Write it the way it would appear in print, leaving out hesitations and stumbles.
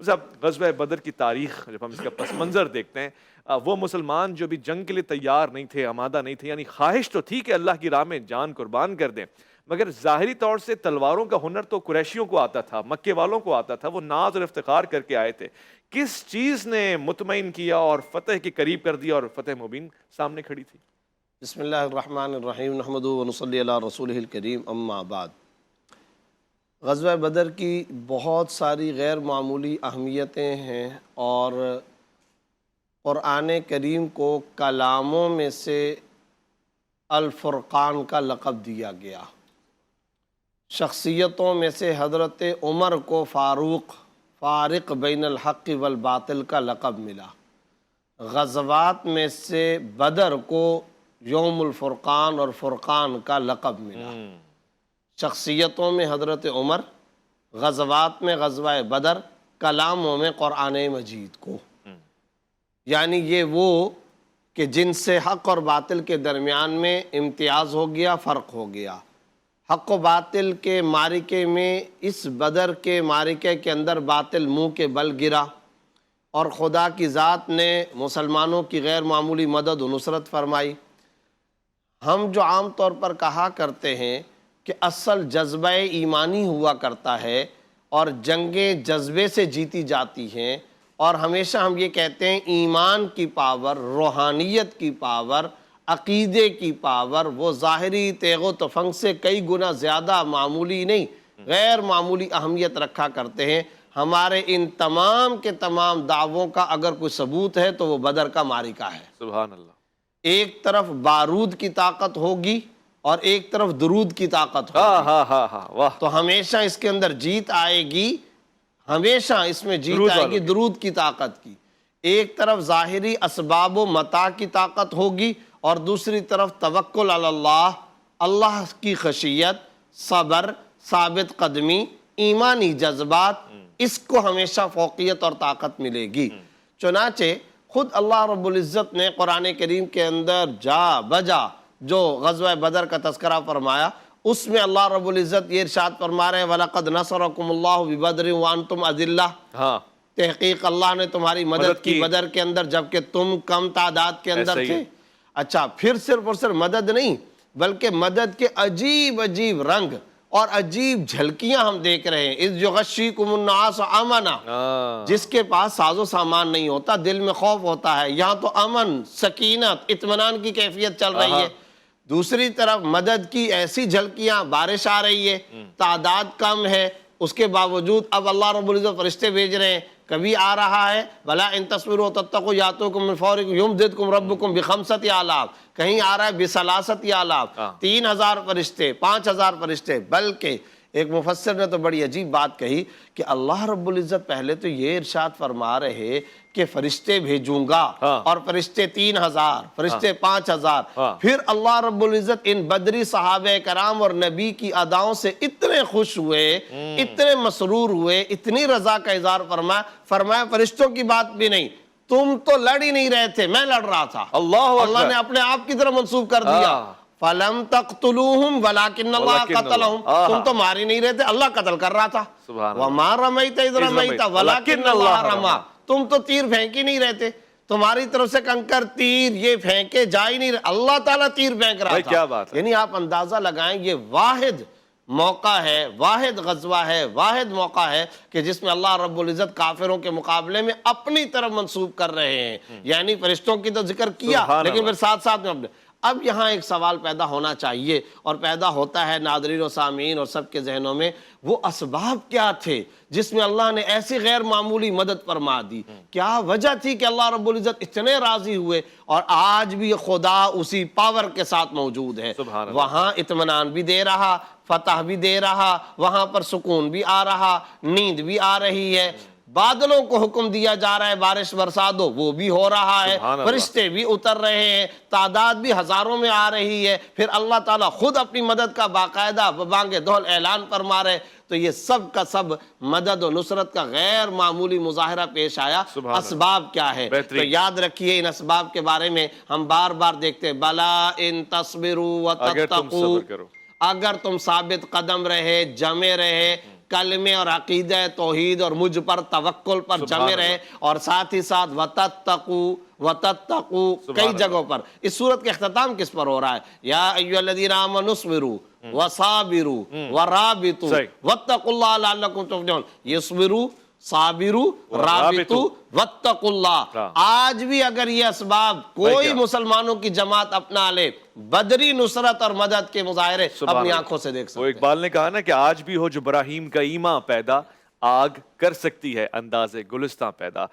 اب غزوہ بدر کی تاریخ جب ہم اس کا پس منظر دیکھتے ہیں، وہ مسلمان جو بھی جنگ کے لیے تیار نہیں تھے، آمادہ نہیں تھے، یعنی خواہش تو تھی کہ اللہ کی راہ میں جان قربان کر دیں، مگر ظاہری طور سے تلواروں کا ہنر تو قریشیوں کو آتا تھا، مکے والوں کو آتا تھا، وہ ناز اور افتخار کر کے آئے تھے۔ کس چیز نے مطمئن کیا اور فتح کے قریب کر دیا اور فتح مبین سامنے کھڑی تھی؟ بسم اللہ الرحمن الرحیم، نحمدہ و نصلی علی رسولہ الکریم، اما بعد۔ غزوہ بدر کی بہت ساری غیر معمولی اہمیتیں ہیں اور قرآن کریم کو کلاموں میں سے الفرقان کا لقب دیا گیا۔ شخصیتوں میں سے حضرت عمر کو فارق بین الحق والباطل کا لقب ملا۔ غزوات میں سے بدر کو یوم الفرقان اور فرقان کا لقب ملا۔ شخصیتوں میں حضرت عمر، غزوات میں غزوہ بدر، کلاموں میں قرآن مجید کو، یعنی یہ وہ کہ جن سے حق اور باطل کے درمیان میں امتیاز ہو گیا، فرق ہو گیا۔ حق و باطل کے معرکے میں اس بدر کے معرکے کے اندر باطل منہ کے بل گرا اور خدا کی ذات نے مسلمانوں کی غیر معمولی مدد و نصرت فرمائی۔ ہم جو عام طور پر کہا کرتے ہیں کہ اصل جذبہ ایمانی ہوا کرتا ہے اور جنگیں جذبے سے جیتی جاتی ہیں، اور ہمیشہ ہم یہ کہتے ہیں ایمان کی پاور، روحانیت کی پاور، عقیدے کی پاور وہ ظاہری تیغ و تفنگ سے کئی گنا زیادہ معمولی نہیں، غیر معمولی اہمیت رکھا کرتے ہیں۔ ہمارے ان تمام کے تمام دعووں کا اگر کوئی ثبوت ہے تو وہ بدر کا معرکہ ہے۔ سبحان اللہ۔ ایک طرف بارود کی طاقت ہوگی اور ایک طرف درود کی طاقت ہوگی، واہ، تو ہمیشہ اس کے اندر جیت آئے گی، ہمیشہ اس میں جیت آئے گی درود کی طاقت کی۔ ایک طرف ظاہری اسباب و متاع کی طاقت ہوگی اور دوسری طرف توکل علی اللہ، اللہ کی خشیت، صبر، ثابت قدمی، ایمانی جذبات، اس کو ہمیشہ فوقیت اور طاقت ملے گی۔ چنانچہ خود اللہ رب العزت نے قرآن کریم کے اندر جا بجا جو غزوہ بدر کا تذکرہ فرمایا، اس میں اللہ رب العزت یہ ارشاد فرما رہے ہیں وَلَقَدْ نَصَرَكُمُ اللَّهُ بِبَدْرٍ وَأَنْتُمْ أَذِلَّةٌ، تحقیق اللہ نے تمہاری مدد کی بدر کے اندر جبکہ تم کم تعداد کے اندر تھے۔ اچھا، پھر صرف اور صرف مدد نہیں بلکہ مدد کے عجیب عجیب رنگ اور عجیب جھلکیاں ہم دیکھ رہے ہیں۔ اِذْ يُغَشِّيكُمُ النُّعَاسُ أَمَنًا، جس کے پاس ساز و سامان نہیں ہوتا دل میں خوف ہوتا ہے، یہاں تو امن، سکینت، اطمینان کی کیفیت چل رہی ہے۔ دوسری طرف مدد کی ایسی جھلکیاں، بارش آ رہی ہے، تعداد کم ہے، اس کے باوجود اب اللہ رب العزت فرشتے بھیج رہے ہیں، کبھی آ رہا ہے بلا ان تصویروا تتقوا یاتوکم من فورکم یمددکم ربکم بخمسۃ آلاف، کہیں آ رہا ہے بثلاثۃ آلاف، 3000 فرشتے، 5000 فرشتے۔ بلکہ ایک مفسر نے تو بڑی عجیب بات کہی کہ اللہ رب العزت پہلے تو یہ ارشاد فرما رہے کہ فرشتے بھیجوں گا، اور فرشتے 3000، فرشتے 5000، پھر اللہ رب العزت ان بدری صحابہ کرام اور نبی کی اداؤں سے اتنے خوش ہوئے، اتنے مسرور ہوئے، اتنی رضا کا اظہار فرمایا فرشتوں کی بات بھی نہیں، تم تو لڑ ہی نہیں رہے تھے، میں لڑ رہا تھا۔ اللہ نے اپنے آپ کی طرف منسوب کر دیا، فَلَمْ تَقْتُلُوهُمْ وَلَكِنَّ اللَّهَ قَتَلَهُمْ، تم تو مار ہی نہیں رہے تھے، اللہ قتل کر رہا تھا۔ وَمَا رَمَيْتَ إِذْ رَمَيْتَ وَلَكِنَّ اللَّهَ رَمَى، تم تو تیر پھینک ہی نہیں رہے تھے، تمہاری طرف سے کنکر تیر یہ پھینکے جا ہی نہیں رہے، اللہ تعالیٰ تیر پھینک رہا تھا۔ کیا بات ہے، یعنی آپ اندازہ لگائیں یہ واحد موقع ہے، واحد غزوہ ہے، واحد موقع ہے کہ جس میں اللہ رب العزت کافروں کے مقابلے میں اپنی طرف منسوب کر رہے ہیں۔ یعنی فرشتوں کی تو ذکر کیا لیکن پھر ساتھ ساتھ میں اپنے۔ اب یہاں ایک سوال پیدا ہونا چاہیے اور پیدا ہوتا ہے ناظرین و سامعین اور سب کے ذہنوں میں، وہ اسباب کیا تھے جس میں اللہ نے ایسی غیر معمولی مدد فرما دی؟ کیا وجہ تھی کہ اللہ رب العزت اتنے راضی ہوئے اور آج بھی خدا اسی پاور کے ساتھ موجود ہے، وہاں اطمینان بھی دے رہا، فتح بھی دے رہا، وہاں پر سکون بھی آ رہا، نیند بھی آ رہی ہے، بادلوں کو حکم دیا جا رہا ہے بارش برسا دو، وہ بھی ہو رہا ہے، فرشتے بھی اتر رہے ہیں، تعداد بھی ہزاروں میں آ رہی ہے، پھر اللہ تعالیٰ خود اپنی مدد کا باقاعدہ بانگ دہل اعلان فرما رہے۔ تو یہ سب کا سب مدد و نصرت کا غیر معمولی مظاہرہ پیش آیا۔ اسباب کیا ہے تو یاد رکھیے، ان اسباب کے بارے میں ہم بار بار دیکھتے ہیں، بلا ان تصبروا وتتقوا، اگر تم ثابت قدم رہے، جمے رہے، کلمے اور عقیدہ توحید اور مجھ پر توکل پر جمے رہے، اور ساتھ ہی ساتھ وَتَتَّقُوا کئی جگہوں پر۔ اس سورت کے اختتام کس پر ہو رہا ہے؟ یا ایھا الذین آمنوا اصبروا وصابروا ورابطوا واتقوا اللہ لعلکم تفلحون۔ یصبروا، صابروا، رابطوا واتقوا اللہ۔ آج بھی اگر یہ اسباب کوئی مسلمانوں کی جماعت اپنا لے، بدری نصرت اور مدد کے مظاہرے اپنی آنکھوں سے دیکھ وہ سکتے ہیں۔ اقبال نے کہا نا کہ آج بھی ہو جو براہیم کا ایماں پیدا، آگ کر سکتی ہے انداز گلستاں پیدا۔